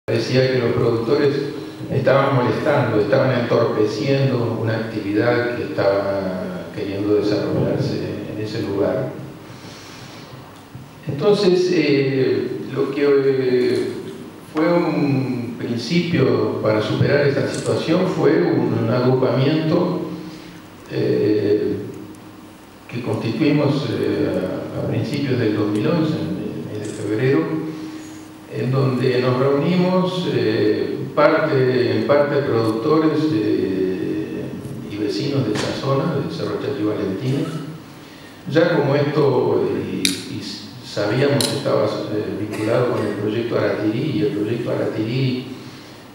Decía que los productores estaban molestando, estaban entorpeciendo una actividad que estaba queriendo desarrollarse en ese lugar. Entonces, lo que fue un principio para superar esta situación fue un agrupamiento que constituimos a principios del 2011, en el mes de febrero, en donde nos reunimos en parte productores y vecinos de esa zona, del Cerro Chaco y Valentina. Ya como esto, y sabíamos que estaba vinculado con el proyecto Aratirí, y el proyecto Aratirí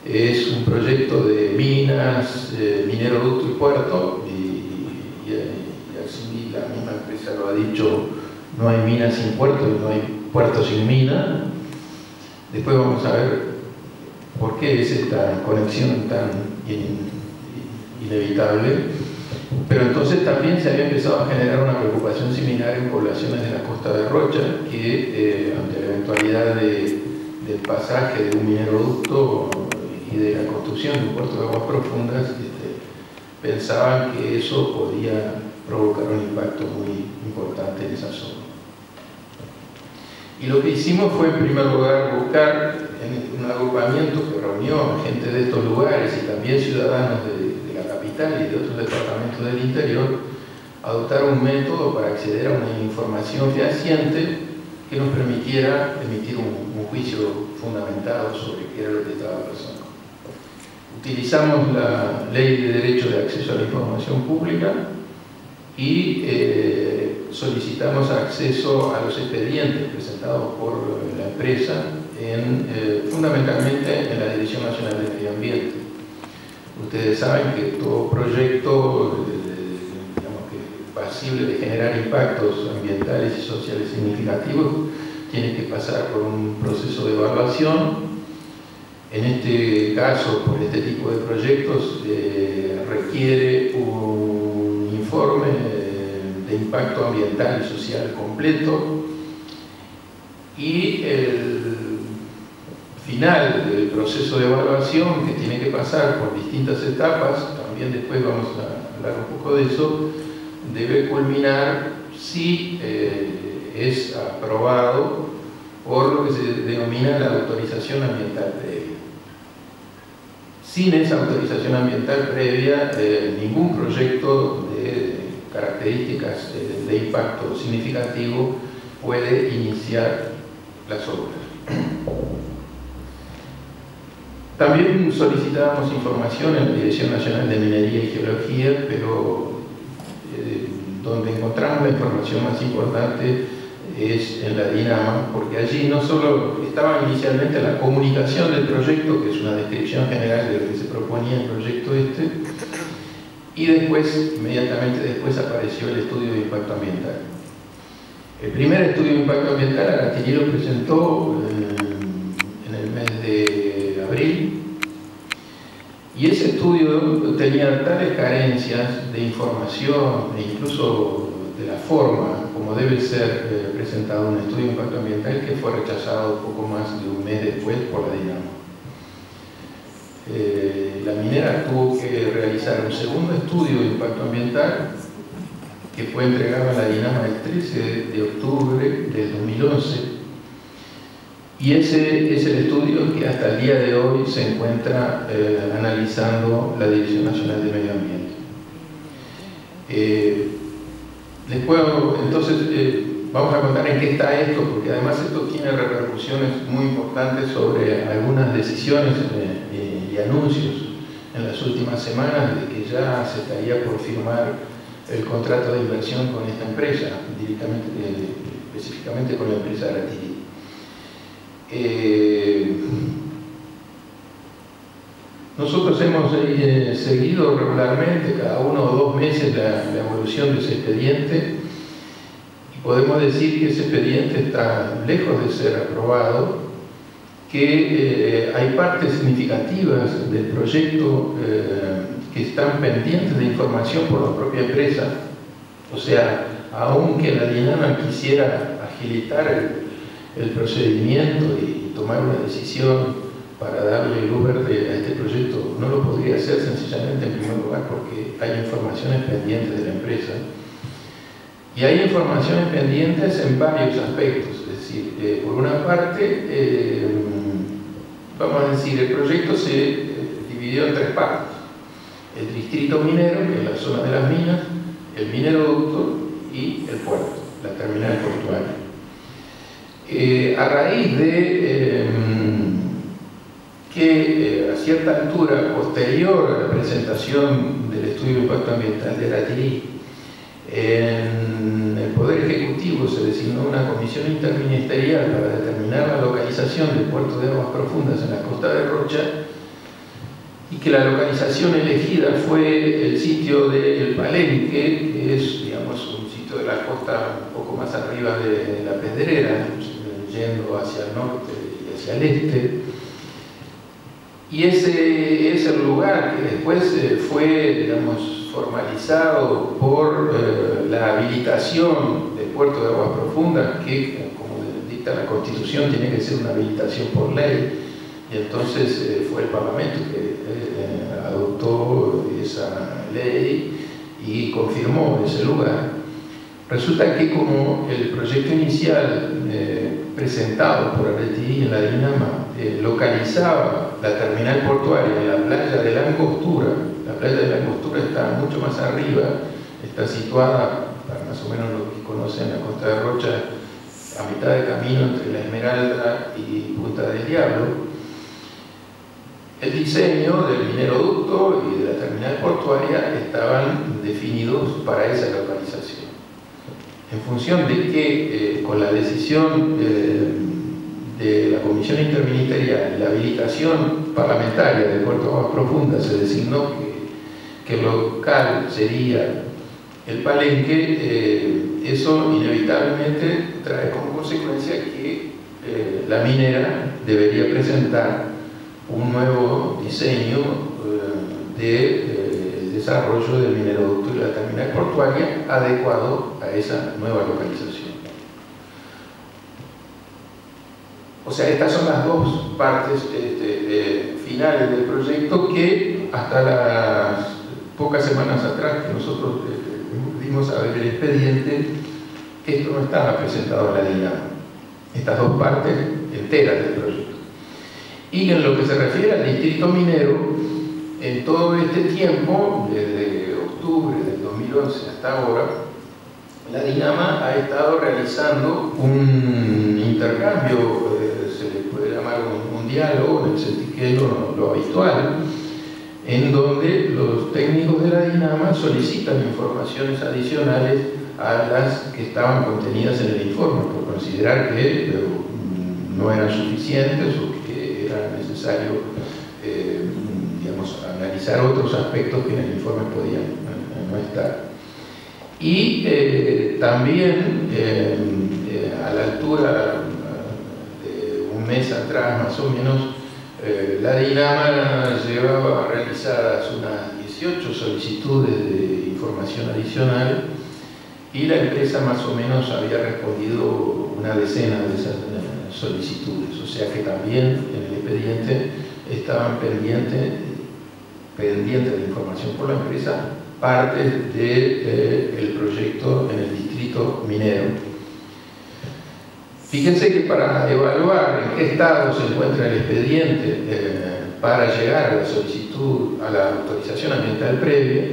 es un proyecto de minas, mineroducto y puerto, y así la misma empresa lo ha dicho: no hay minas sin puerto y no hay puerto sin mina. Después vamos a ver por qué es esta conexión tan inevitable. Pero entonces también se había empezado a generar una preocupación similar en poblaciones de la costa de Rocha, que ante la eventualidad del pasaje de un mineroducto y de la construcción de un puerto de aguas profundas, pensaban que eso podía provocar un impacto muy importante en esa zona. Y lo que hicimos fue, en primer lugar, buscar un agrupamiento que reunió a gente de estos lugares y también ciudadanos de la capital y de otros departamentos del interior, adoptar un método para acceder a una información fehaciente que nos permitiera emitir un juicio fundamentado sobre qué era lo que estaba pasando. Utilizamos la Ley de Derecho de Acceso a la Información Pública y solicitamos acceso a los expedientes presentados por la empresa, fundamentalmente en la Dirección Nacional de Medio Ambiente. Ustedes saben que todo proyecto pasible de generar impactos ambientales y sociales significativos tiene que pasar por un proceso de evaluación. En este caso, por este tipo de proyectos, requiere un informe de impacto ambiental y social completo, y el final del proceso de evaluación, que tiene que pasar por distintas etapas, también después vamos a hablar un poco de eso, debe culminar si es aprobado por lo que se denomina la autorización ambiental previa. Sin esa autorización ambiental previa, ningún proyecto de características de impacto significativo puede iniciar las obras. También solicitábamos información en la Dirección Nacional de Minería y Geología, pero donde encontramos la información más importante es en la DINAMA, porque allí no solo estaba inicialmente la comunicación del proyecto, que es una descripción general de lo que se proponía en el proyecto y después, inmediatamente después, apareció el estudio de impacto ambiental. El primer estudio de impacto ambiental Aratirí lo presentó en el mes de abril, y ese estudio tenía tales carencias de información e incluso de la forma como debe ser presentado un estudio de impacto ambiental, que fue rechazado poco más de un mes después por la DINAMA. La minera tuvo que realizar un segundo estudio de impacto ambiental que fue entregado a la DINAMA el 13 de octubre del 2011, y ese es el estudio que hasta el día de hoy se encuentra analizando la Dirección Nacional de Medio Ambiente. Entonces, vamos a contar en qué está esto, porque además esto tiene repercusiones muy importantes sobre algunas decisiones y anuncios en las últimas semanas de que ya se estaría por firmar el contrato de inversión con esta empresa, específicamente con la empresa Aratirí. Nosotros hemos seguido regularmente, cada 1 o 2 meses, la evolución de ese expediente, y podemos decir que ese expediente está lejos de ser aprobado, que hay partes significativas del proyecto que están pendientes de información por la propia empresa. O sea, aunque la DINAMA quisiera agilitar el procedimiento y tomar una decisión para justamente en primer lugar porque hay informaciones pendientes de la empresa. Y hay informaciones pendientes en varios aspectos. Es decir, por una parte, vamos a decir, el proyecto se dividió en tres partes. El distrito minero, que es la zona de las minas, el mineroducto y el puerto, la terminal portuaria. A raíz de que a cierta altura, posterior a la presentación del estudio de impacto ambiental de la TIRI, en el Poder Ejecutivo se designó una comisión interministerial para determinar la localización del puerto de aguas profundas en la costa de Rocha, y que la localización elegida fue el sitio del Palenque, que es, digamos, un sitio de la costa un poco más arriba de la Pedrera, yendo hacia el norte y hacia el este. Y ese es el lugar que después fue, digamos, formalizado por la habilitación del puerto de aguas profundas, que, como dicta la Constitución, tiene que ser una habilitación por ley. Y entonces fue el Parlamento que adoptó esa ley y confirmó ese lugar. Resulta que como el proyecto inicial presentado por Arretiri en la Dinama localizaba la terminal portuaria en la playa de la Angostura, la playa de la Angostura está mucho más arriba, está situada, para más o menos los que conocen la costa de Rocha, a mitad de camino entre la Esmeralda y Punta del Diablo. El diseño del mineroducto y de la terminal portuaria estaban definidos para esa localización. En función de que, con la decisión de la Comisión Interministerial, la habilitación parlamentaria del puerto de aguas profundas, se designó que el local sería el Palenque, eso inevitablemente trae como consecuencia que la minera debería presentar un nuevo diseño del desarrollo del mineroducto y la terminal portuaria adecuado a esa nueva localización. O sea, estas son las dos partes finales del proyecto que hasta las pocas semanas atrás que nosotros dimos a ver el expediente, esto no estaba presentado en la Dinama. Estas dos partes enteras del proyecto. Y en lo que se refiere al distrito minero, en todo este tiempo, desde octubre del 2011 hasta ahora, la Dinama ha estado realizando un intercambio, se le puede llamar un diálogo, en el sentido que es lo habitual, en donde los técnicos de la Dinama solicitan informaciones adicionales a las que estaban contenidas en el informe, por considerar que no eran suficientes o que era necesario digamos, analizar otros aspectos que en el informe podían no estar. Y también a la altura de un mes atrás más o menos, la Dinama llevaba realizadas unas 18 solicitudes de información adicional y la empresa más o menos había respondido una decena de esas solicitudes, o sea que también en el expediente estaban pendientes de información por la empresa partes del proyecto en el distrito minero. Fíjense que para evaluar en qué estado se encuentra el expediente para llegar a la solicitud, a la autorización ambiental previa,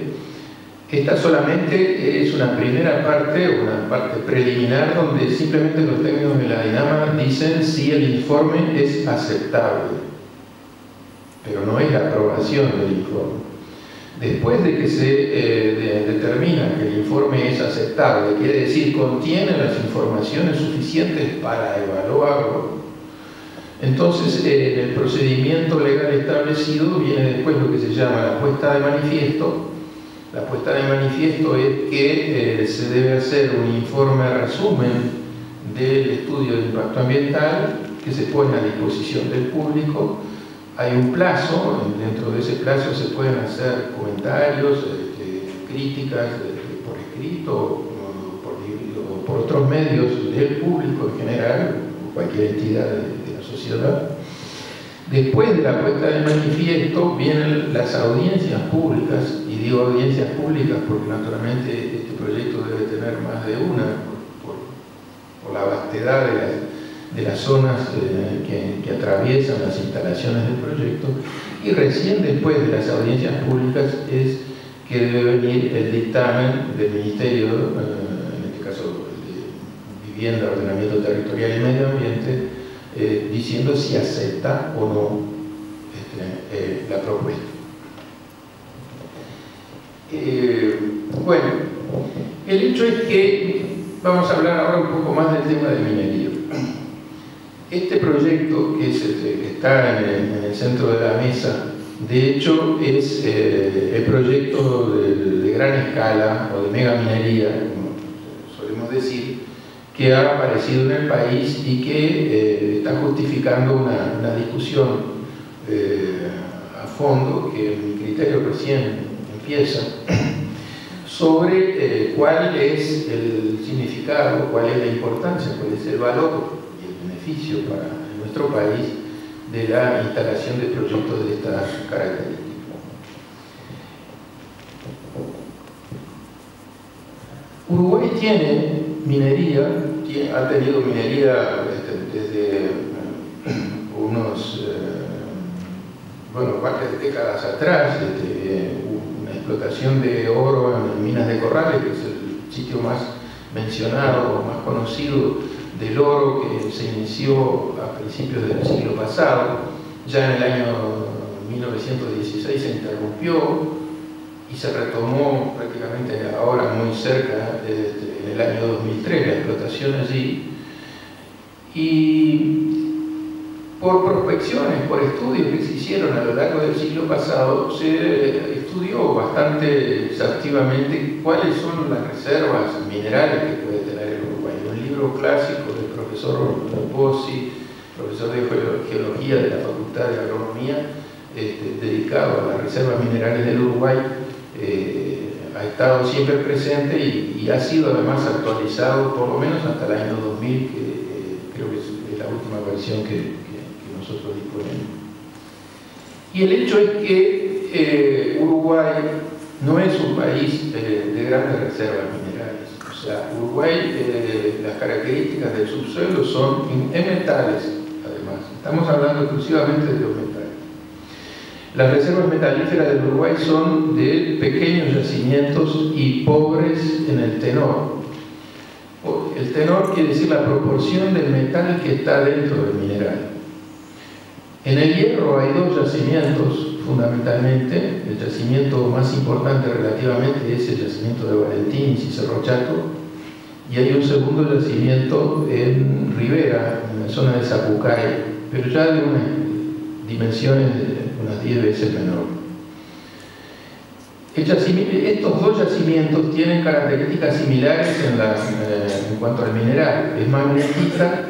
esta solamente es una primera parte, una parte preliminar, donde simplemente los técnicos de la Dinama dicen si el informe es aceptable, pero no es la aprobación del informe. Después de que se determina que el informe es aceptable, quiere decir contiene las informaciones suficientes para evaluarlo, entonces en el procedimiento legal establecido viene después lo que se llama la puesta de manifiesto. La puesta de manifiesto es que se debe hacer un informe resumen del estudio de impacto ambiental que se pone a disposición del público. Hay un plazo, dentro de ese plazo se pueden hacer comentarios, críticas por escrito o por otros medios del público en general, o cualquier entidad de la sociedad. Después de la puesta de manifiesto vienen las audiencias públicas, y digo audiencias públicas porque naturalmente este proyecto debe tener más de una, por la vastedad de las zonas que atraviesan las instalaciones del proyecto, y recién después de las audiencias públicas es que debe venir el dictamen del Ministerio, en este caso de Vivienda, Ordenamiento Territorial y Medio Ambiente, diciendo si acepta o no la propuesta. Bueno, el hecho es que vamos a hablar ahora un poco más del tema de minería. Este proyecto, que es el que está en el centro de la mesa, de hecho es el proyecto de gran escala o de mega minería, como solemos decir, que ha aparecido en el país y que está justificando una discusión a fondo, que en mi criterio recién empieza, sobre cuál es el significado, cuál es la importancia, cuál es el valor y el beneficio para nuestro país de la instalación de proyectos de estas características. Uruguay tiene minería, ha tenido minería desde unos, varias décadas atrás, una explotación de oro en minas de Corrales, que es el sitio más mencionado, más conocido del oro, que se inició a principios del siglo pasado. Ya en el año 1916 se interrumpió y se retomó prácticamente ahora muy cerca, en el año 2003, la explotación allí. Y por prospecciones, por estudios que se hicieron a lo largo del siglo pasado, se estudió bastante exhaustivamente cuáles son las reservas minerales que puede tener el Uruguay. Un libro clásico del profesor Pozzi, profesor de Geología de la Facultad de Agronomía, dedicado a las reservas minerales del Uruguay, ha estado siempre presente y ha sido además actualizado por lo menos hasta el año 2000, que creo que es la última versión que nosotros disponemos. Y el hecho es que Uruguay no es un país de grandes reservas minerales. O sea, Uruguay, las características del subsuelo son en metales, además. Estamos hablando exclusivamente de los metales. Las reservas metalíferas del Uruguay son de pequeños yacimientos y pobres en el tenor. El tenor quiere decir la proporción del metal que está dentro del mineral. En el hierro hay dos yacimientos, fundamentalmente. El yacimiento más importante relativamente es el yacimiento de Valentín y Cerro Chaco, y hay un segundo yacimiento en Rivera, en la zona de Zapucay, pero ya de unas dimensiones unas 10 veces menor. Estos dos yacimientos tienen características similares en cuanto al mineral. Es magnetita.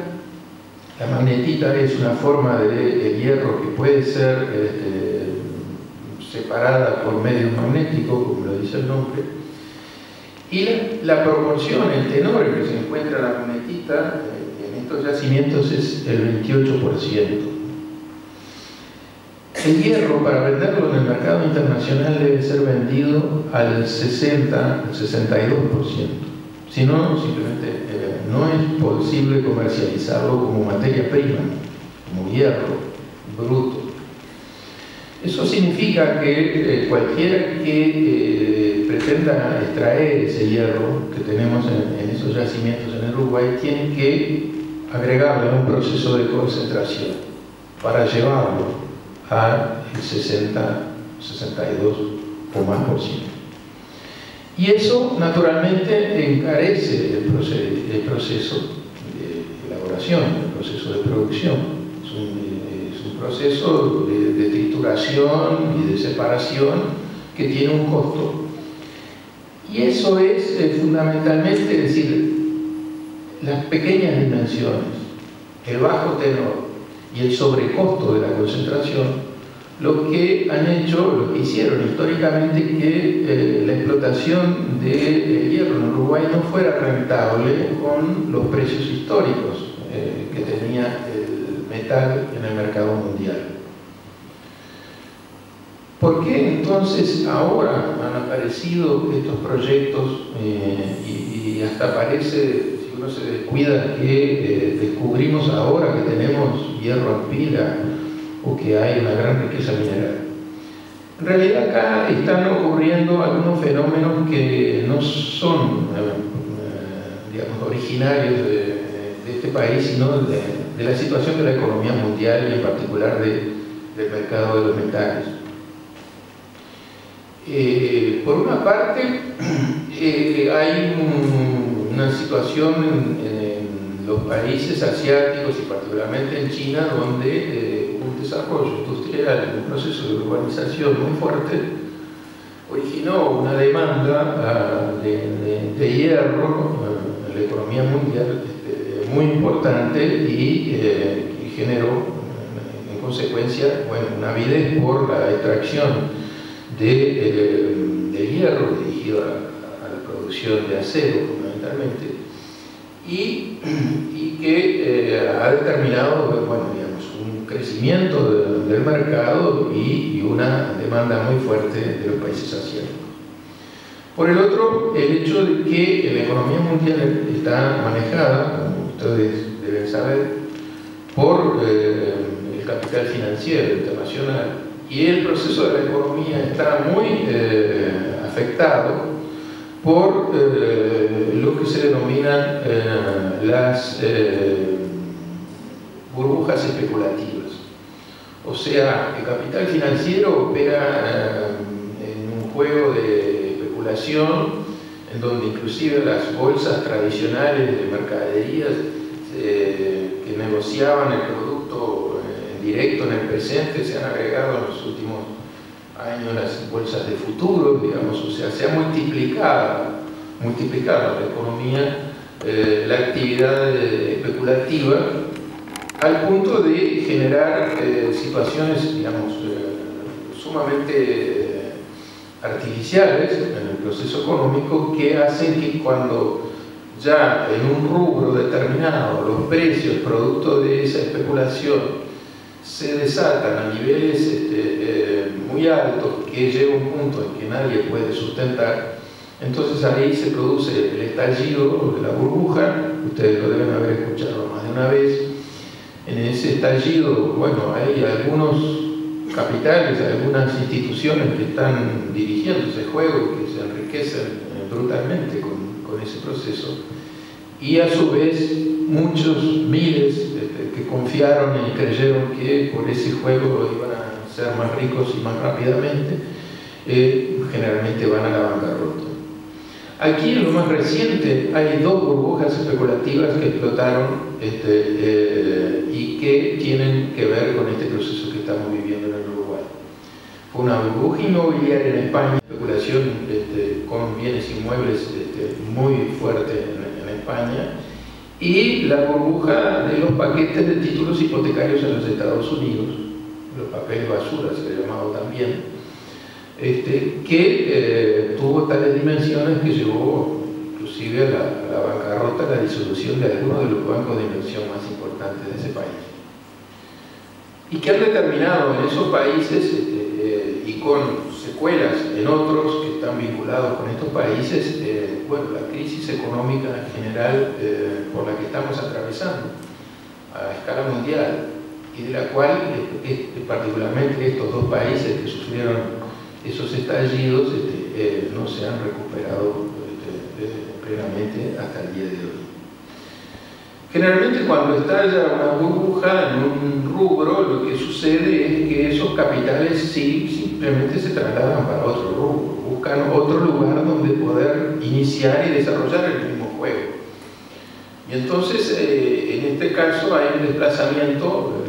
La magnetita es una forma de hierro que puede ser separada por medios magnéticos, como lo dice el nombre. Y la proporción, el tenor en que se encuentra la magnetita en estos yacimientos es el 28%. El hierro, para venderlo en el mercado internacional, debe ser vendido al 60, al 62%. Si no, simplemente no es posible comercializarlo como materia prima, como hierro bruto. Eso significa que cualquiera que pretenda extraer ese hierro que tenemos en esos yacimientos en el Uruguay tiene que agregarle un proceso de concentración para llevarlo al 60, 62 o más por ciento. Y eso naturalmente encarece el proceso de elaboración, el proceso de producción. Es un proceso de trituración y de separación que tiene un costo. Y eso es fundamentalmente, es decir, las pequeñas dimensiones, el bajo tenor y el sobrecosto de la concentración, lo que hicieron históricamente que la explotación del hierro en Uruguay no fuera rentable con los precios históricos que tenía el metal en el mercado mundial. ¿Por qué entonces ahora han aparecido estos proyectos y hasta parece, si uno se descuida, que descubrimos ahora que tenemos hierro en pila o que hay una gran riqueza mineral? En realidad acá están ocurriendo algunos fenómenos que no son digamos, originarios de este país, sino de la situación de la economía mundial y en particular del mercado de los metales. Por una parte, hay una situación en los países asiáticos y particularmente en China, donde un desarrollo industrial, un proceso de urbanización muy fuerte, originó una demanda de hierro en la economía mundial muy importante y generó en consecuencia, bueno, una avidez por la extracción de hierro dirigido a la producción de acero fundamentalmente y que ha determinado, bueno, digamos, un crecimiento del mercado y una demanda muy fuerte de los países asiáticos. Por el otro, el hecho de que la economía mundial está manejada, como ustedes deben saber, por el capital financiero internacional, y el proceso de la economía está muy afectado por lo que se denominan las burbujas especulativas. O sea, el capital financiero opera en un juego de especulación en donde inclusive las bolsas tradicionales de mercaderías que negociaban el producto directo en el presente se han agregado en los últimos años las bolsas de futuro, digamos, o sea, se ha multiplicado la economía, la actividad especulativa, al punto de generar situaciones, digamos, sumamente artificiales en el proceso económico que hacen que cuando ya en un rubro determinado los precios producto de esa especulación se desatan a niveles muy altos que llega un punto en que nadie puede sustentar, entonces ahí se produce el estallido de la burbuja. Ustedes lo deben haber escuchado más de una vez. En ese estallido, bueno, hay algunos capitales, algunas instituciones que están dirigiendo ese juego, que se enriquecen brutalmente con ese proceso, y a su vez muchos miles que confiaron y creyeron que por ese juego iban a ser más ricos y más rápidamente, generalmente van a la bancarrota. Aquí en lo más reciente hay dos burbujas especulativas que explotaron y que tienen que ver con este proceso que estamos viviendo en el Uruguay. Fue una burbuja inmobiliaria en España, especulación con bienes inmuebles muy fuerte en España, y la burbuja de los paquetes de títulos hipotecarios en los Estados Unidos, los papeles basura se le ha llamado también, que tuvo tales dimensiones que llevó inclusive a la bancarrota, a la disolución de algunos de los bancos de inversión más importantes de ese país. Y que han determinado en esos países, y con secuelas en otros que están vinculados con estos países, bueno, la crisis económica en general por la que estamos atravesando a escala mundial, y de la cual particularmente estos dos países que sufrieron esos estallidos no se han recuperado plenamente hasta el día de hoy. Generalmente cuando estalla una burbuja en un rubro, lo que sucede es que esos capitales simplemente se trasladan para otro rubro, buscan otro lugar donde poder iniciar y desarrollar el mismo juego. Y entonces, en este caso, hay un desplazamiento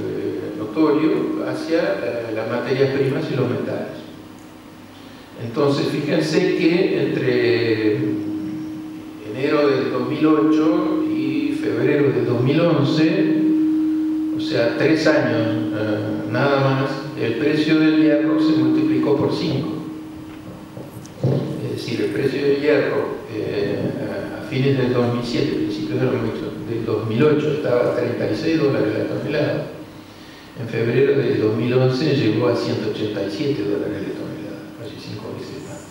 notorio hacia las materias primas y los metales. Entonces, fíjense que entre enero del 2008 y febrero del 2011, o sea, 3 años nada más, el precio del hierro se multiplicó por 5. Es decir, el precio del hierro a fines del 2007, principios del 2008, estaba a $36 la tonelada, en febrero del 2011 llegó a 187 dólares la tonelada, casi 5 veces más.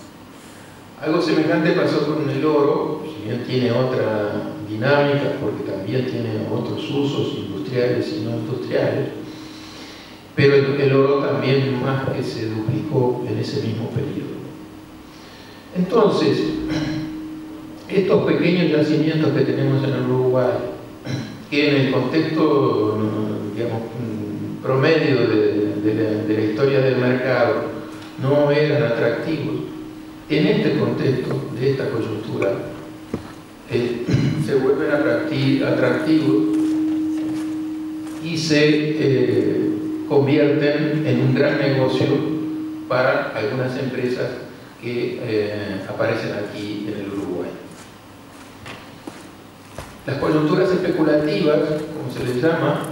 Algo semejante pasó con el oro, si bien tiene otra dinámica, porque también tiene otros usos industriales y no industriales, pero el oro también más que se duplicó en ese mismo periodo. Entonces, estos pequeños yacimientos que tenemos en el Uruguay, que en el contexto, digamos, promedio de la historia del mercado no eran atractivos, en este contexto de esta coyuntura se vuelven atractivos y se convierten en un gran negocio para algunas empresas que aparecen aquí en el Uruguay. Las coyunturas especulativas, como se les llama,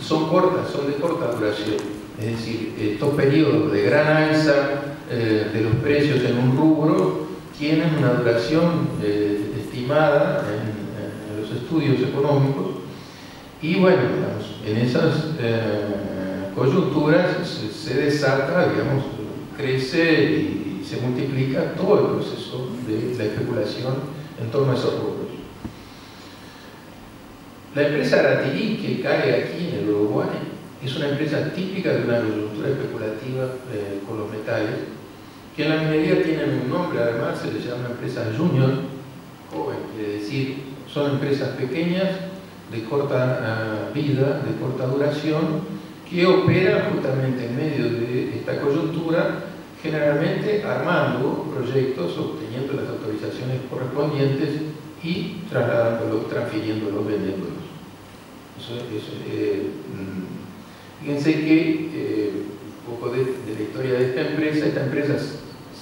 son cortas, son de corta duración. Es decir, estos periodos de gran alza de los precios en un rubro tienen una duración estimada en los estudios económicos y bueno, digamos, en esas coyunturas se desata, digamos, crece y se multiplica todo el proceso de la especulación en torno a esos rubros. La empresa Aratirí, que cae aquí en el Uruguay, es una empresa típica de una coyuntura especulativa con los metales, que en la minería tienen un nombre, además se les llama empresa junior, joven, quiere decir, son empresas pequeñas, de corta vida, de corta duración, que operan justamente en medio de esta coyuntura, generalmente armando proyectos, obteniendo las autorizaciones correspondientes y trasladándolos, transfiriéndolos, vendiéndolos. Fíjense que un poco de la historia de esta empresa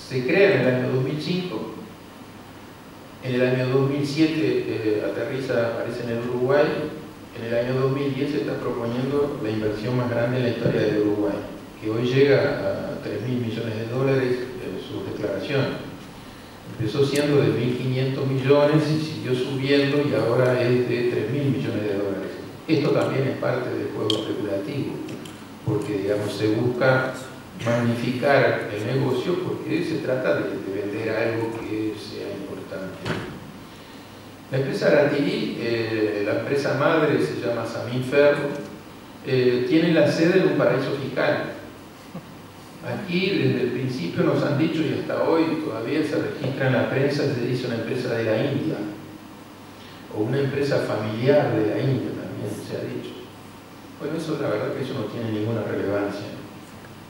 se crea en el año 2005, en el año 2007 aparece en el Uruguay, en el año 2010 se está proponiendo la inversión más grande en la historia del Uruguay, que hoy llega a 3.000 millones de dólares en sus declaraciones. Empezó siendo de 1.500 millones y siguió subiendo y ahora es de 3.000 millones de dólares. Esto también es parte del juego especulativo, porque digamos, se busca magnificar el negocio porque se trata de vender algo que sea importante. La empresa Aratirí, la empresa madre se llama Samín Ferro, tiene la sede en un paraíso fiscal. Aquí desde el principio nos han dicho, y hasta hoy todavía se registra en la prensa, se dice una empresa de la India, o una empresa familiar de la India también se ha dicho. Bueno, eso la verdad que eso no tiene ninguna relevancia,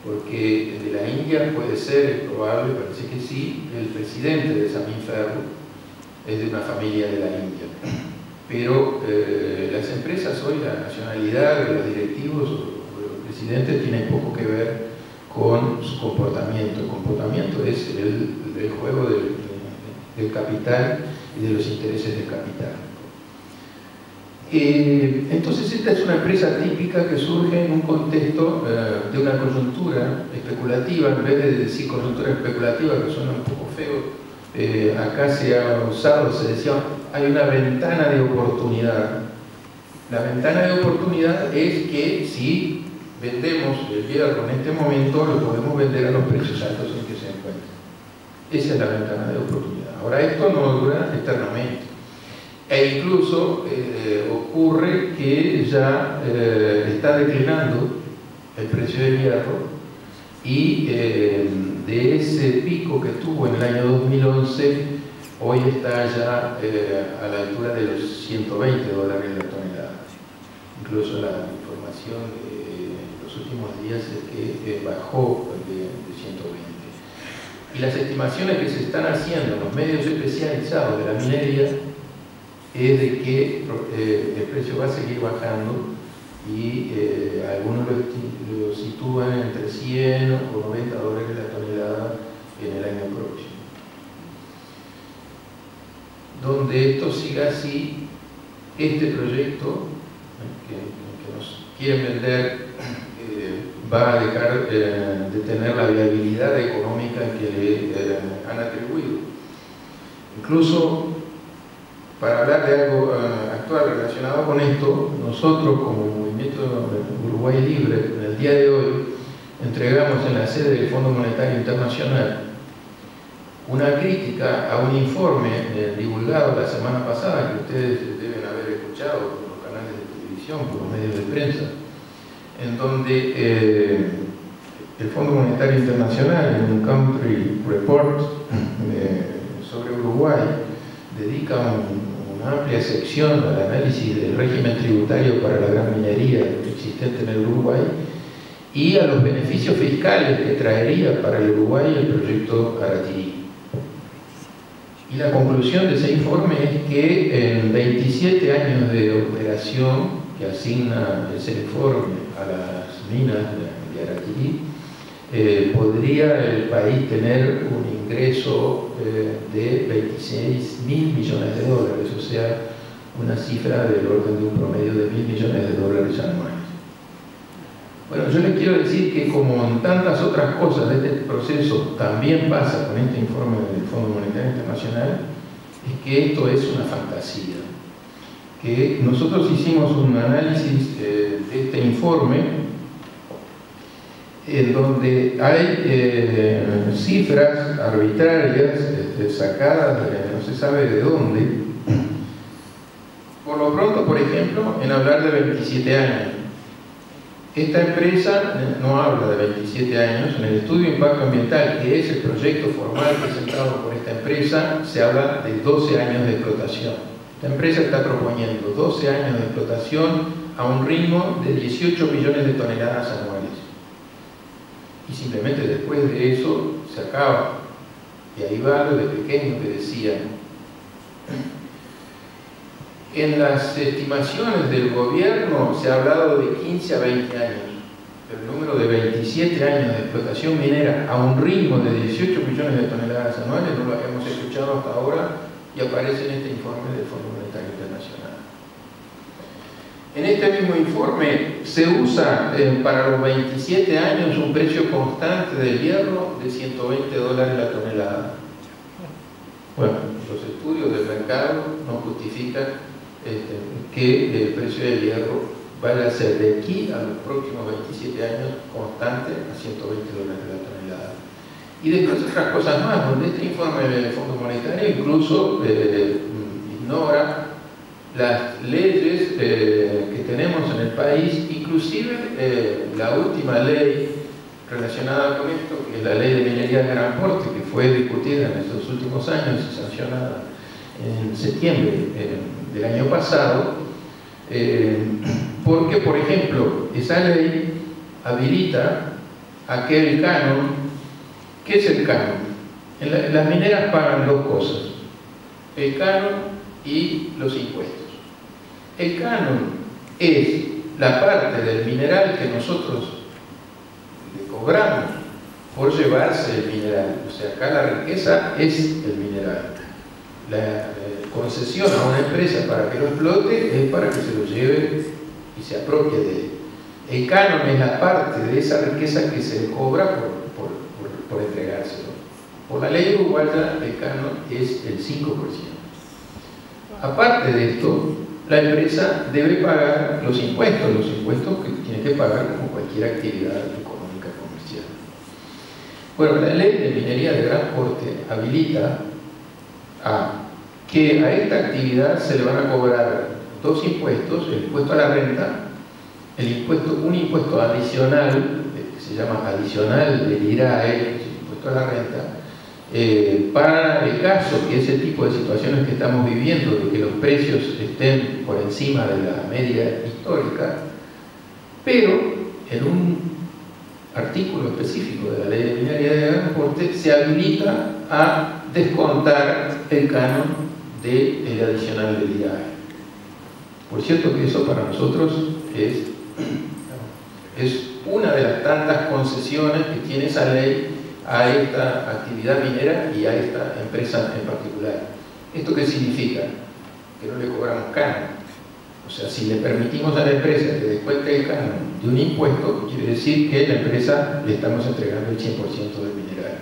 porque de la India puede ser, es probable, parece que sí, el presidente de Samín Ferro es de una familia de la India. Pero las empresas hoy, la nacionalidad de los directivos o de los presidentes tiene poco que ver con su comportamiento. El comportamiento es el juego del capital y de los intereses del capital. Entonces esta es una empresa típica que surge en un contexto de una coyuntura especulativa. En vez de decir coyuntura especulativa, que suena un poco feo, acá se ha usado, se decía, hay una ventana de oportunidad. La ventana de oportunidad es que si vendemos el hierro en este momento, lo podemos vender a los precios altos en que se encuentra. Esa es la ventana de oportunidad. Ahora, esto no dura eternamente. E incluso ocurre que ya está declinando el precio del hierro y de ese pico que tuvo en el año 2011, hoy está ya a la altura de los 120 dólares la tonelada. Incluso la información de los últimos días es que bajó de 120. Y las estimaciones que se están haciendo en los medios especializados de la minería es de que el precio va a seguir bajando y algunos lo sitúan entre 100 o 90 dólares la tonelada en el año próximo. Donde esto siga así, este proyecto que nos quieren vender va a dejar de tener la viabilidad económica que le han atribuido. Incluso, para hablar de algo actual relacionado con esto, nosotros como movimiento Movimiento Uruguay Libre, en el día de hoy, entregamos en la sede del Fondo Monetario Internacional una crítica a un informe divulgado la semana pasada, que ustedes deben haber escuchado por los canales de televisión, por los medios de prensa, en donde el Fondo Monetario Internacional, en un country report sobre Uruguay, dedica una amplia sección al análisis del régimen tributario para la gran minería existente en el Uruguay y a los beneficios fiscales que traería para el Uruguay el proyecto Aratirí. Y la conclusión de ese informe es que en 27 años de operación que asigna ese informe a las minas de Aratirí, podría el país tener un ingreso de 26.000 millones de dólares, o sea, una cifra del orden de un promedio de 1.000 millones de dólares anuales. Bueno, yo les quiero decir que como en tantas otras cosas de este proceso también pasa con este informe del Fondo Monetario Internacional, es que esto es una fantasía. Que nosotros hicimos un análisis de este informe en donde hay cifras arbitrarias sacadas de no se sabe de dónde. Por lo pronto, por ejemplo, en hablar de 27 años. Esta empresa no habla de 27 años. En el estudio de impacto ambiental, que es el proyecto formal presentado por esta empresa, se habla de 12 años de explotación. La empresa está proponiendo 12 años de explotación a un ritmo de 18 millones de toneladas anuales. Y simplemente después de eso se acaba. Y ahí va lo de pequeño que decía. En las estimaciones del gobierno se ha hablado de 15 a 20 años. El número de 27 años de explotación minera a un ritmo de 18 millones de toneladas anuales no lo habíamos escuchado hasta ahora y aparece en este informe del Fondo Monetario Internacional. En este mismo informe se usa para los 27 años un precio constante del hierro de $120 la tonelada. Bueno, los estudios del mercado no justifican que el precio del hierro vaya a ser de aquí a los próximos 27 años constante a $120 la tonelada. Y después otras cosas más, donde este informe del Fondo Monetario incluso ignora las leyes que tenemos en el país, inclusive la última ley relacionada con esto, que es la ley de minería de gran porte, que fue discutida en estos últimos años y sancionada en septiembre del año pasado, porque, por ejemplo, esa ley habilita aquel canon. ¿Qué es el canon? Las mineras pagan dos cosas: el canon y los impuestos. El canon es la parte del mineral que nosotros le cobramos por llevarse el mineral. O sea, acá la riqueza es el mineral. La concesión a una empresa para que lo explote es para que se lo lleve y se apropie de él. El canon es la parte de esa riqueza que se le cobra por entregárselo. Por la ley uruguaya, el canon es el 5%. Aparte de esto, la empresa debe pagar los impuestos que tiene que pagar como cualquier actividad económica comercial. Bueno, la ley de minería de gran porte habilita que a esta actividad se le van a cobrar dos impuestos: el impuesto a la renta, un impuesto adicional, que se llama adicional del IRAE, el impuesto a la renta, para el caso que ese tipo de situaciones que estamos viviendo, de que los precios estén por encima de la media histórica, pero en un artículo específico de la ley de minería de gran porte se habilita a descontar el canon del adicional del IRAE. Por cierto que eso para nosotros es una de las tantas concesiones que tiene esa ley a esta actividad minera y a esta empresa en particular. ¿Esto qué significa? Que no le cobramos canon. O sea, si le permitimos a la empresa que descuente el canon de un impuesto, quiere decir que a la empresa le estamos entregando el 100% del mineral.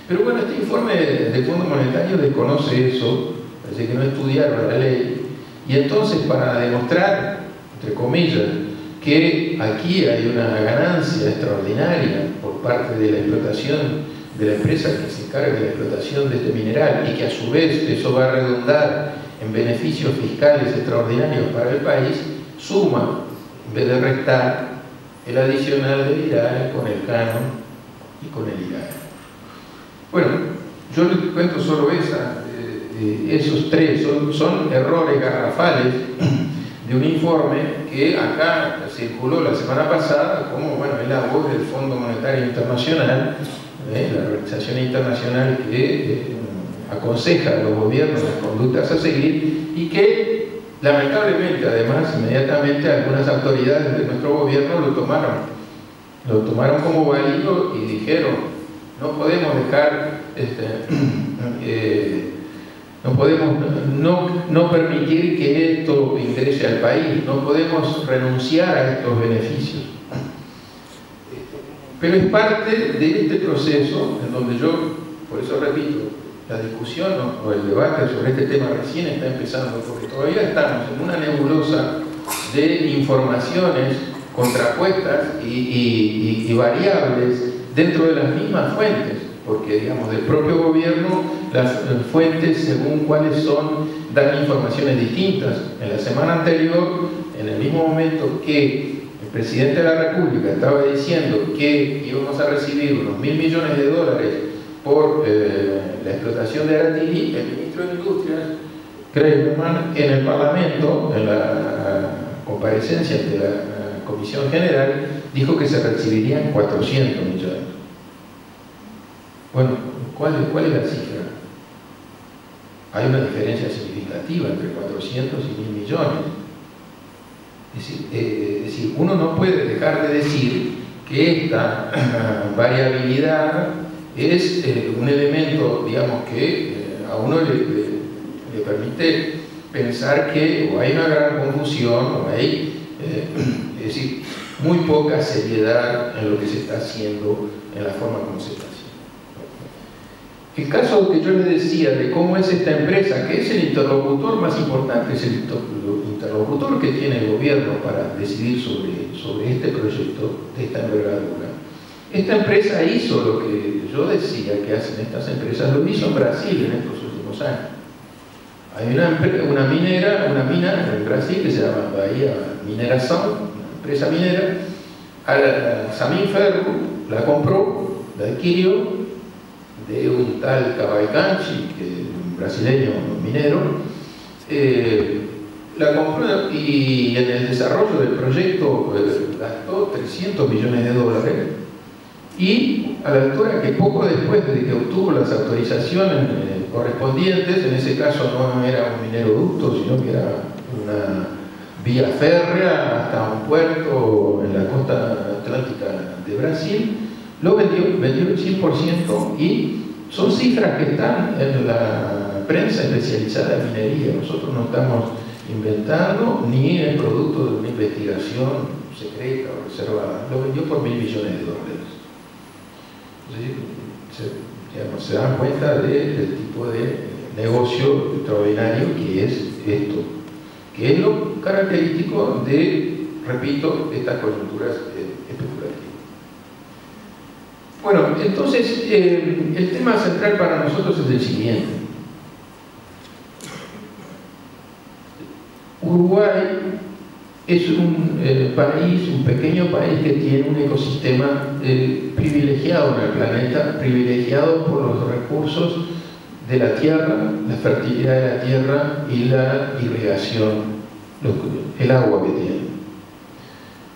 Pero bueno, este informe del Fondo Monetario desconoce eso, parece que no estudiaron la ley, y entonces para demostrar, entre comillas, que aquí hay una ganancia extraordinaria por parte de la explotación, de la empresa que se encarga de la explotación de este mineral, y que a su vez eso va a redundar en beneficios fiscales extraordinarios para el país, suma, en vez de restar, el adicional del IRAE con el canon y con el IRAE. Bueno, yo les cuento solo esos tres, son errores garrafales de un informe que acá circuló la semana pasada, como bueno, es la voz del Fondo Monetario Internacional, la organización internacional que aconseja a los gobiernos las conductas a seguir, y que lamentablemente además inmediatamente algunas autoridades de nuestro gobierno lo tomaron como válido y dijeron: no podemos dejar no podemos no permitir que esto ingrese al país, no podemos renunciar a estos beneficios. Pero es parte de este proceso en donde yo, por eso repito, la discusión o el debate sobre este tema recién está empezando, porque todavía estamos en una nebulosa de informaciones contrapuestas y variables dentro de las mismas fuentes, porque digamos del propio gobierno las fuentes según cuáles son dan informaciones distintas. En la semana anterior, en el mismo momento que el presidente de la República estaba diciendo que íbamos a recibir unos $1.000 millones por la explotación de Aratini, el ministro de Industrias, Kreutzmann, en el Parlamento, en la comparecencia de la Comisión General, dijo que se recibirían 400 millones. Bueno, ¿cuál es la cifra? Hay una diferencia significativa entre 400 y 1.000 millones. Es decir, uno no puede dejar de decir que esta variabilidad es un elemento, digamos, que a uno le permite pensar que o hay una gran confusión o hay, es decir, muy poca seriedad en lo que se está haciendo, en la forma como se está haciendo. El caso que yo les decía de cómo es esta empresa, que es el interlocutor más importante, es el interlocutor que tiene el gobierno para decidir sobre este proyecto de esta envergadura. Esta empresa hizo lo que yo decía que hacen estas empresas, lo hizo en Brasil en estos últimos años. Hay una mina en Brasil que se llama Bahía Mineração, una empresa minera. A Samim Ferro la compró, la adquirió de un tal Cavalcanti, un brasileño minero, la compró y en el desarrollo del proyecto gastó $300 millones, y a la altura que poco después de que obtuvo las autorizaciones correspondientes, en ese caso no era un mineroducto, sino que era una vía férrea hasta un puerto en la costa atlántica de Brasil, lo vendió el 100%, y son cifras que están en la prensa especializada en minería. Nosotros no estamos inventando ni el producto de una investigación secreta o reservada. Lo vendió por $1.000 millones. Se dan cuenta del tipo de negocio extraordinario que es esto, que es lo característico de, repito, estas coyunturas especulativas. Bueno, entonces el tema central para nosotros es el siguiente. Uruguay es un pequeño país que tiene un ecosistema privilegiado en el planeta, privilegiado por los recursos de la tierra, la fertilidad de la tierra y la irrigación, el agua que tiene.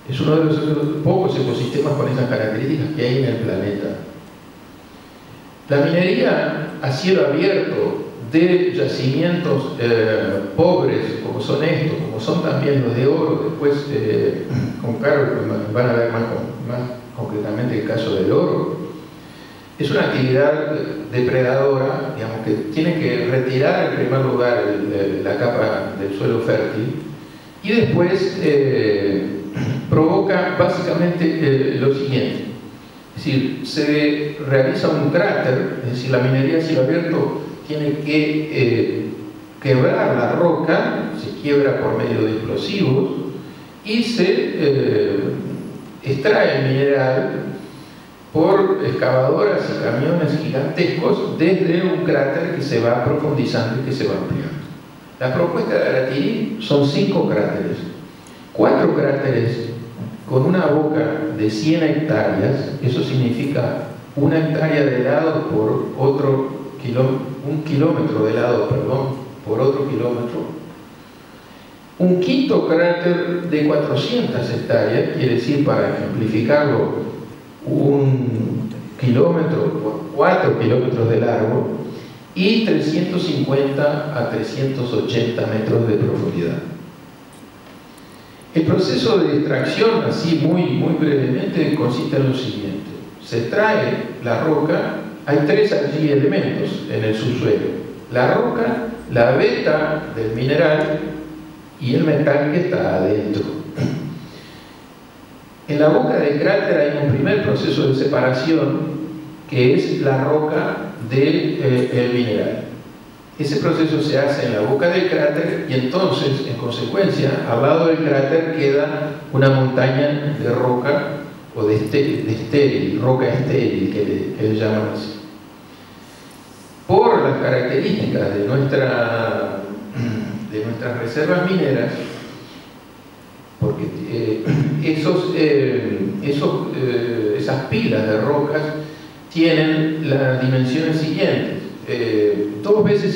Es uno de los pocos ecosistemas con esas características que hay en el planeta. La minería a cielo abierto de yacimientos pobres, como son estos, como son también los de oro, después con Carlos van a ver más concretamente el caso del oro, es una actividad depredadora, digamos, que tiene que retirar en primer lugar la capa del suelo fértil, y después provoca básicamente lo siguiente. Es decir, se realiza un cráter, es decir, la minería a cielo abierto tiene que quebrar la roca, se quiebra por medio de explosivos, y se extrae el mineral por excavadoras y camiones gigantescos desde un cráter que se va profundizando y que se va ampliando. La propuesta de Aratiri son 5 cráteres, 4 cráteres con una boca de 100 hectáreas, eso significa 1 hectárea de lado por otro un kilómetro de lado, perdón, por otro kilómetro. Un quinto cráter de 400 hectáreas, quiere decir, para ejemplificarlo, 1 kilómetro por 4 kilómetros de largo y 350 a 380 metros de profundidad. El proceso de extracción, así muy brevemente, consiste en lo siguiente. Se extrae la roca, hay 3 allí elementos en el subsuelo: la roca, la veta del mineral y el metal que está adentro. En la boca del cráter hay un primer proceso de separación, que es la roca del mineral. Ese proceso se hace en la boca del cráter y entonces, en consecuencia, al lado del cráter queda una montaña de roca o de estéril, roca estéril, que le llaman así. Por las características de nuestras reservas mineras, porque esas pilas de rocas tienen las dimensiones siguientes: 2,5 veces,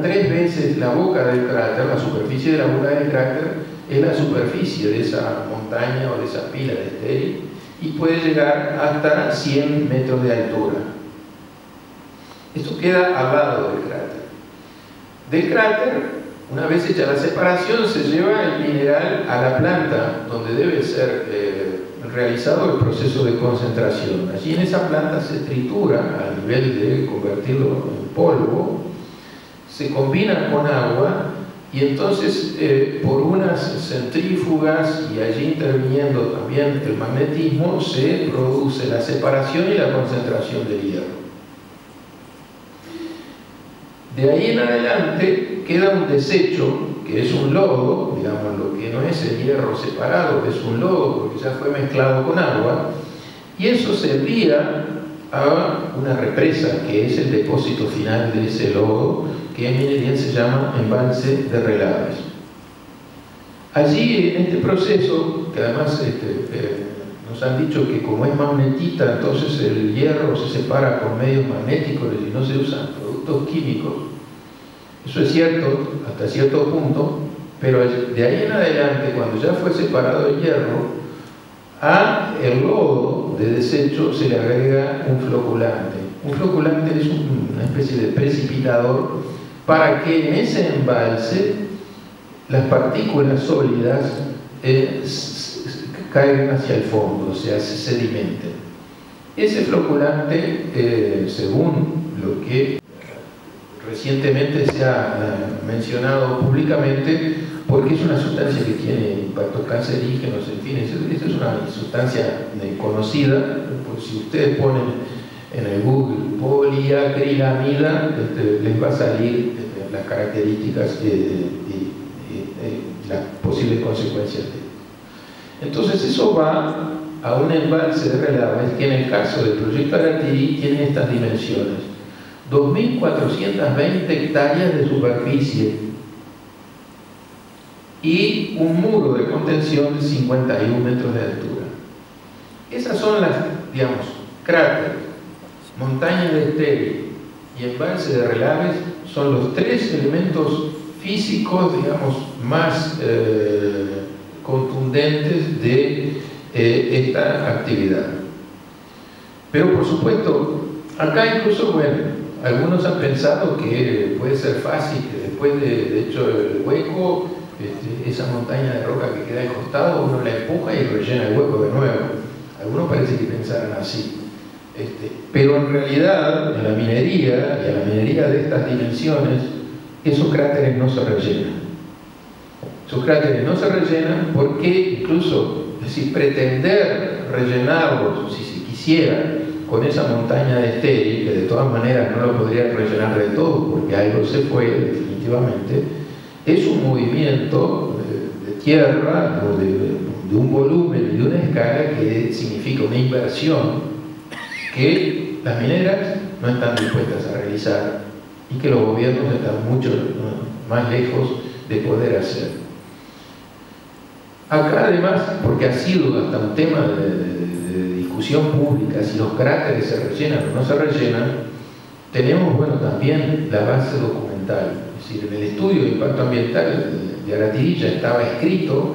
3 veces la boca del cráter, la superficie de la boca del cráter es la superficie de esa montaña o de esa pila de estéril, y puede llegar hasta 100 metros de altura. Esto queda al lado del cráter. Del cráter, una vez hecha la separación, se lleva el mineral a la planta donde debe ser realizado el proceso de concentración. Allí en esa planta se tritura a nivel de convertirlo en polvo, se combina con agua y entonces por unas centrífugas y allí interviniendo también el magnetismo se produce la separación y la concentración del hierro. De ahí en adelante queda un desecho, que es un lodo, digamos, lo que no es el hierro separado, es un lodo porque ya fue mezclado con agua, y eso se envía a una represa, que es el depósito final de ese lodo, que en minería se llama embalse de Relaves. Allí, en este proceso, que además nos han dicho que como es magnetita, entonces el hierro se separa con medios magnéticos y no se usan productos químicos. Eso es cierto hasta cierto punto, pero de ahí en adelante, cuando ya fue separado el hierro, a el lodo de desecho se le agrega un floculante. Un floculante es una especie de precipitador para que en ese embalse las partículas sólidas caigan hacia el fondo, o sea, se sedimenten. Ese floculante, según lo que recientemente se ha mencionado públicamente, porque es una sustancia que tiene impactos cancerígenos, en fin, esta es una sustancia conocida, pues si ustedes ponen en el Google poliacrilamida, les va a salir las características y las posibles consecuencias de esto. Entonces eso va a un embalse de Relaves que en el caso del proyecto Aratiri tiene estas dimensiones: 2.420 hectáreas de superficie y un muro de contención de 51 metros de altura. Esas son las, digamos, cráteres, montañas de estéril y embalse de Relaves, son los 3 elementos físicos, digamos, más contundentes de esta actividad. Pero por supuesto, acá incluso, bueno, algunos han pensado que puede ser fácil, que después de hecho el hueco, esa montaña de roca que queda al costado, uno la empuja y rellena el hueco de nuevo. Algunos parece que pensaran así. Pero en realidad, en la minería, y en la minería de estas dimensiones, esos cráteres no se rellenan. Esos cráteres no se rellenan porque incluso, es decir, pretender rellenarlos, si se quisiera, con esa montaña de estéril, que de todas maneras no lo podría rellenar de todo porque algo se fue definitivamente, es un movimiento de tierra de un volumen y de una escala que significa una inversión que las mineras no están dispuestas a realizar y que los gobiernos están mucho más lejos de poder hacer. Acá además, porque ha sido hasta un tema de discusión pública, si los cráteres se rellenan o no se rellenan, tenemos, bueno, también la base documental. Es decir, en el estudio de impacto ambiental de Aratirilla estaba escrito,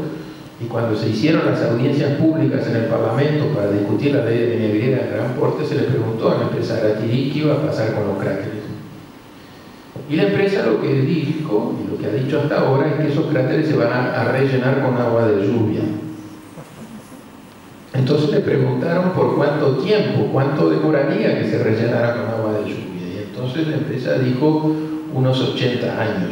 y cuando se hicieron las audiencias públicas en el Parlamento para discutir la ley de minería de gran porte, se le preguntó a la empresa Aratirí qué iba a pasar con los cráteres. Y la empresa lo que dijo, y lo que ha dicho hasta ahora, es que esos cráteres se van a rellenar con agua de lluvia. Entonces le preguntaron por cuánto tiempo, cuánto demoraría que se rellenara con agua de lluvia. Y entonces la empresa dijo unos 80 años.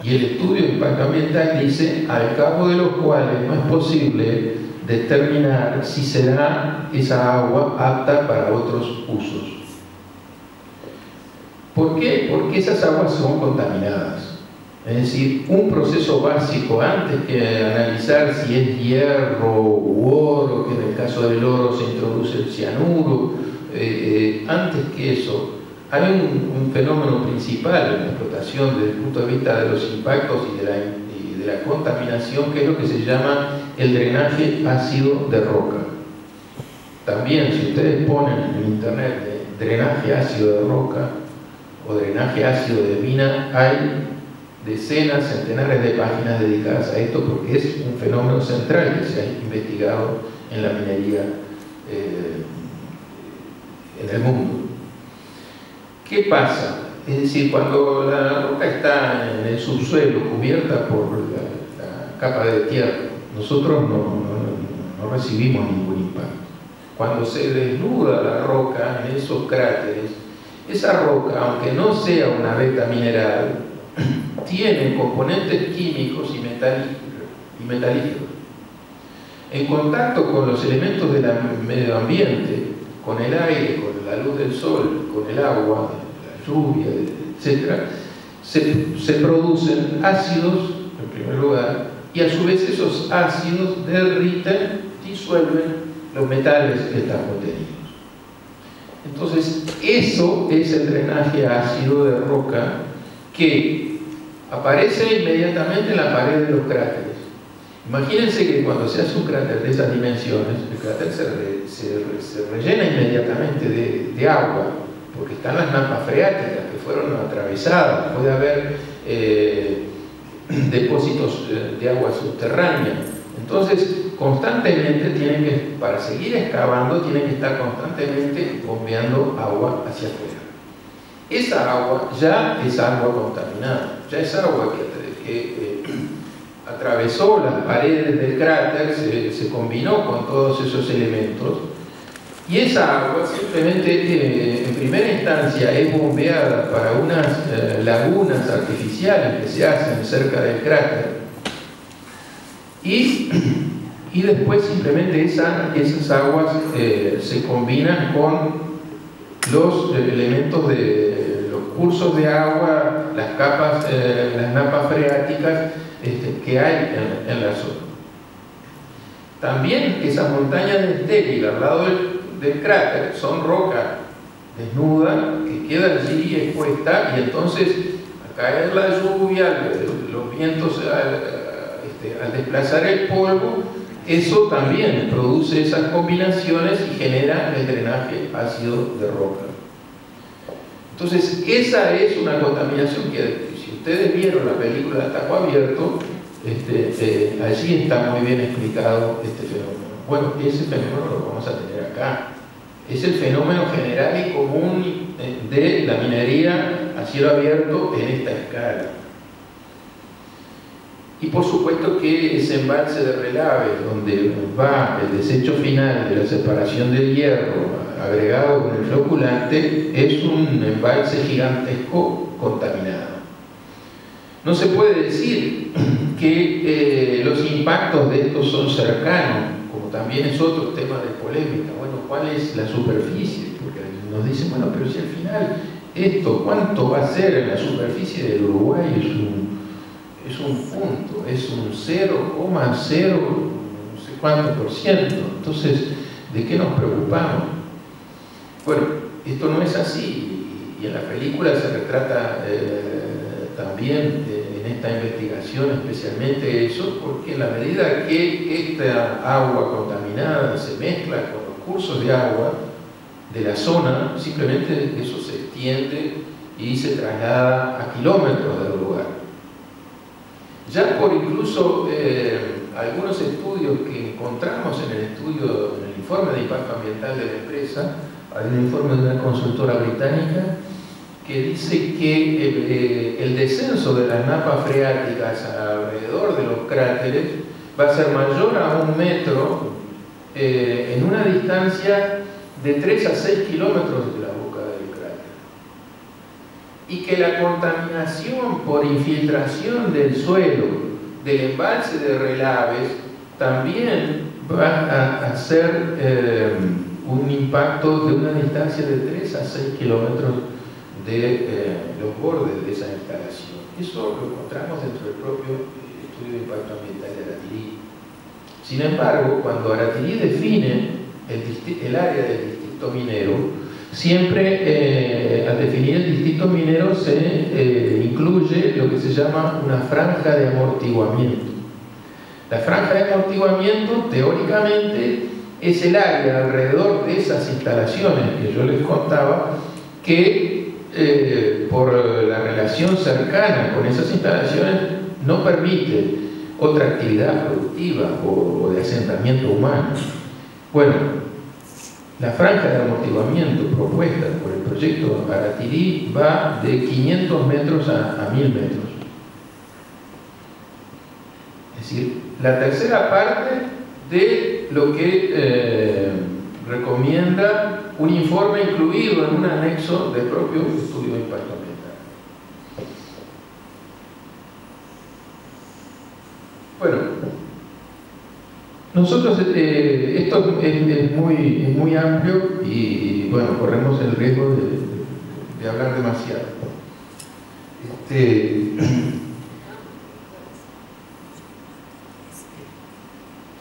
Y el estudio de impacto ambiental dice, al cabo de los cuales no es posible determinar si será esa agua apta para otros usos. ¿Por qué? Porque esas aguas son contaminadas. Es decir, un proceso básico, antes que analizar si es hierro u oro, que en el caso del oro se introduce el cianuro, antes que eso, hay un fenómeno principal en la explotación desde el punto de vista de los impactos y de la contaminación, que es lo que se llama el drenaje ácido de roca. También, si ustedes ponen en internet drenaje ácido de roca o drenaje ácido de mina, hay decenas, centenares de páginas dedicadas a esto, porque es un fenómeno central que se ha investigado en la minería en el mundo. ¿Qué pasa? Es decir, cuando la roca está en el subsuelo, cubierta por la capa de tierra, nosotros no recibimos ningún impacto. Cuando se desnuda la roca en esos cráteres, esa roca, aunque no sea una veta mineral, tiene componentes químicos y metalíferos. En contacto con los elementos del medio ambiente, con el aire, con la luz del sol, con el agua, la lluvia, etc., se producen ácidos, en primer lugar, y a su vez esos ácidos derriten, disuelven los metales que están contenidos. Entonces, eso es el drenaje ácido de roca que aparece inmediatamente en la pared de los cráteres. Imagínense que cuando se hace un cráter de esas dimensiones, el cráter se rellena inmediatamente de agua, porque están las napas freáticas que fueron atravesadas, puede haber depósitos de agua subterránea. Entonces, constantemente para seguir excavando, tienen que estar constantemente bombeando agua hacia afuera. Esa agua ya es agua contaminada, ya es agua que atravesó las paredes del cráter, se combinó con todos esos elementos, y esa agua simplemente en primera instancia es bombeada para unas lagunas artificiales que se hacen cerca del cráter, y después simplemente esas aguas se combinan con los elementos de los cursos de agua, las capas, las napas freáticas que hay en la zona. También esas montañas de estéril al lado del cráter son roca desnuda que queda allí expuesta, y entonces al caer la lluvia, los vientos al desplazar el polvo, eso también produce esas combinaciones y genera el drenaje ácido de roca. Entonces, esa es una contaminación que, si ustedes vieron la película Tajo Abierto, allí está muy bien explicado este fenómeno. Bueno, ese fenómeno lo vamos a tener acá. Es el fenómeno general y común de la minería a cielo abierto en esta escala. Y por supuesto que ese embalse de relave, donde va el desecho final de la separación del hierro agregado con el floculante, es un embalse gigantesco contaminado. No se puede decir que los impactos de estos son cercanos, como también es otro tema de polémica. Bueno, ¿cuál es la superficie? Porque nos dicen, bueno, pero si al final esto, ¿cuánto va a ser en la superficie del Uruguay? es un punto, es un 0,0 no sé cuánto por ciento. Entonces, ¿de qué nos preocupamos? Bueno, esto no es así, y en la película se retrata también en esta investigación especialmente eso, porque en la medida que esta agua contaminada se mezcla con los cursos de agua de la zona, simplemente eso se extiende y se traslada a kilómetros del lugar. Ya por incluso algunos estudios que encontramos en el informe de impacto ambiental de la empresa, hay un informe de una consultora británica que dice que el descenso de las napas freáticas alrededor de los cráteres va a ser mayor a 1 metro en una distancia de 3 a 6 kilómetros de la boca del cráter. Y que la contaminación por infiltración del suelo del embalse de Relaves también va a hacer un impacto de una distancia de 3 a 6 kilómetros de los bordes de esa instalación. Eso lo encontramos dentro del propio estudio de impacto ambiental de Aratilí. Sin embargo, cuando Aratilí define el área del distrito minero, siempre al definir el distrito minero se incluye lo que se llama una franja de amortiguamiento. La franja de amortiguamiento, teóricamente, es el área alrededor de esas instalaciones que yo les contaba, que por la relación cercana con esas instalaciones no permite otra actividad productiva o de asentamiento humano. Bueno, la franja de amortiguamiento propuesta por el proyecto Aratilí va de 500 metros a 1000 metros. Es decir, la tercera parte de lo que recomienda un informe incluido en un anexo del propio estudio de impacto ambiental. Bueno, nosotros, esto es muy amplio y bueno, corremos el riesgo de hablar demasiado.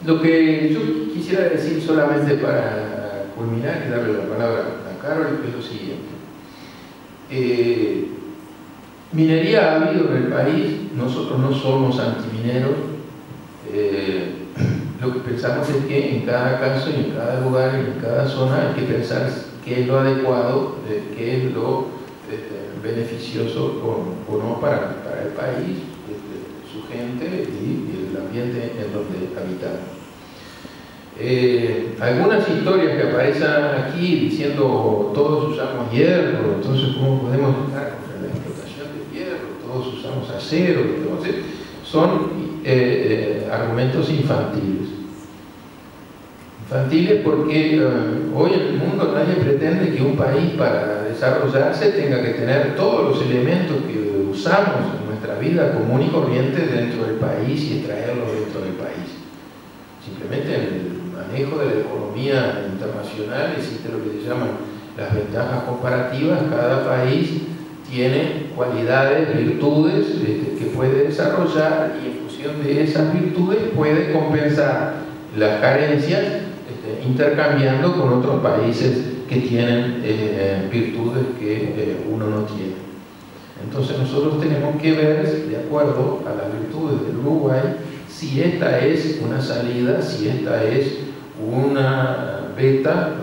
Lo que yo quisiera decir solamente para culminar y darle la palabra a Carol es lo siguiente. Minería ha habido en el país, nosotros no somos antimineros. Lo que pensamos es que en cada caso, y en cada lugar, y en cada zona hay que pensar qué es lo adecuado, qué es lo beneficioso o no para el país, su gente y el ambiente en donde habitamos. Algunas historias que aparecen aquí diciendo todos usamos hierro, entonces ¿cómo podemos luchar contra la explotación del hierro? Todos usamos acero, entonces son argumentos infantiles. Infantiles porque hoy en el mundo nadie pretende que un país para desarrollarse tenga que tener todos los elementos que usamos en nuestra vida común y corriente dentro del país y extraerlos dentro del país. Simplemente en el manejo de la economía internacional existe lo que se llaman las ventajas comparativas. Cada país tiene cualidades, virtudes que puede desarrollar y en función de esas virtudes puede compensar las carencias intercambiando con otros países que tienen virtudes que uno no tiene. Entonces nosotros tenemos que ver, de acuerdo a las virtudes del Uruguay, si esta es una salida, si esta es una beta,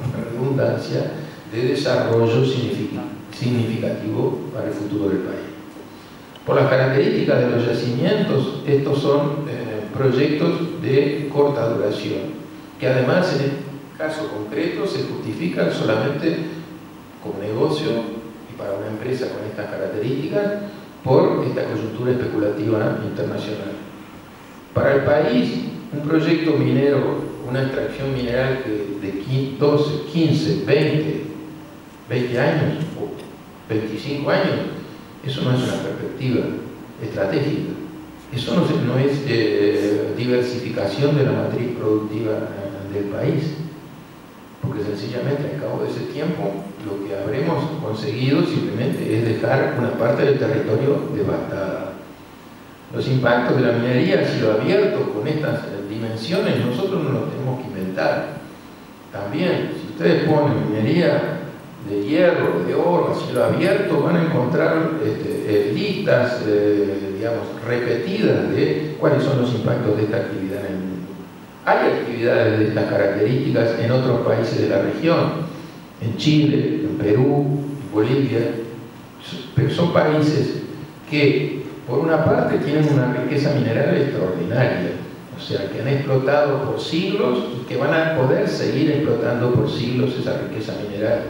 una redundancia, de desarrollo significativo para el futuro del país. Por las características de los yacimientos, estos son proyectos de corta duración, que además en el caso concreto se justifican solamente como negocio y para una empresa con estas características por esta coyuntura especulativa internacional. Para el país, un proyecto minero, una extracción mineral que de 12, 15, 20 años o 25 años, eso no es una perspectiva estratégica. Eso no es diversificación de la matriz productiva del país, porque sencillamente al cabo de ese tiempo lo que habremos conseguido simplemente es dejar una parte del territorio devastada. Los impactos de la minería a cielo abierto con estas dimensiones nosotros no los tenemos que inventar. También, si ustedes ponen minería de hierro, de oro, a cielo abierto, van a encontrar listas, digamos, repetidas de cuáles son los impactos de esta actividad en el mundo. Hay actividades de estas características en otros países de la región, en Chile, en Perú, en Bolivia, pero son países que, por una parte, tienen una riqueza mineral extraordinaria, o sea, que han explotado por siglos y que van a poder seguir explotando por siglos esa riqueza mineral.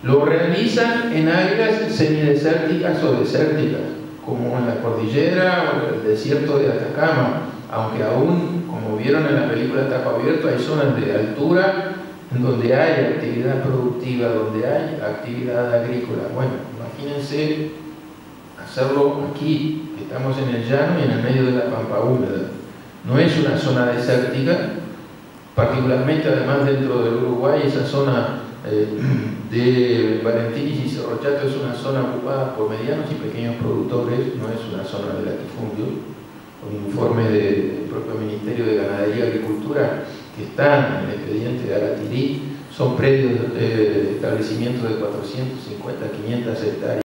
Lo realizan en áreas semidesérticas o desérticas, como en la cordillera o en el desierto de Atacama, aunque aún, como vieron en la película Tajo Abierto, hay zonas de altura en donde hay actividad productiva, donde hay actividad agrícola. Bueno, imagínense hacerlo aquí, que estamos en el llano y en el medio de la pampa húmeda. No es una zona desértica, particularmente además dentro del Uruguay, esa zona de Valentín y Cerro Chato es una zona ocupada por medianos y pequeños productores, no es una zona de latifundio. Un informe del propio Ministerio de Ganadería y Agricultura que está en el expediente de Aratirí, son predios de establecimiento de 450 a 500 hectáreas.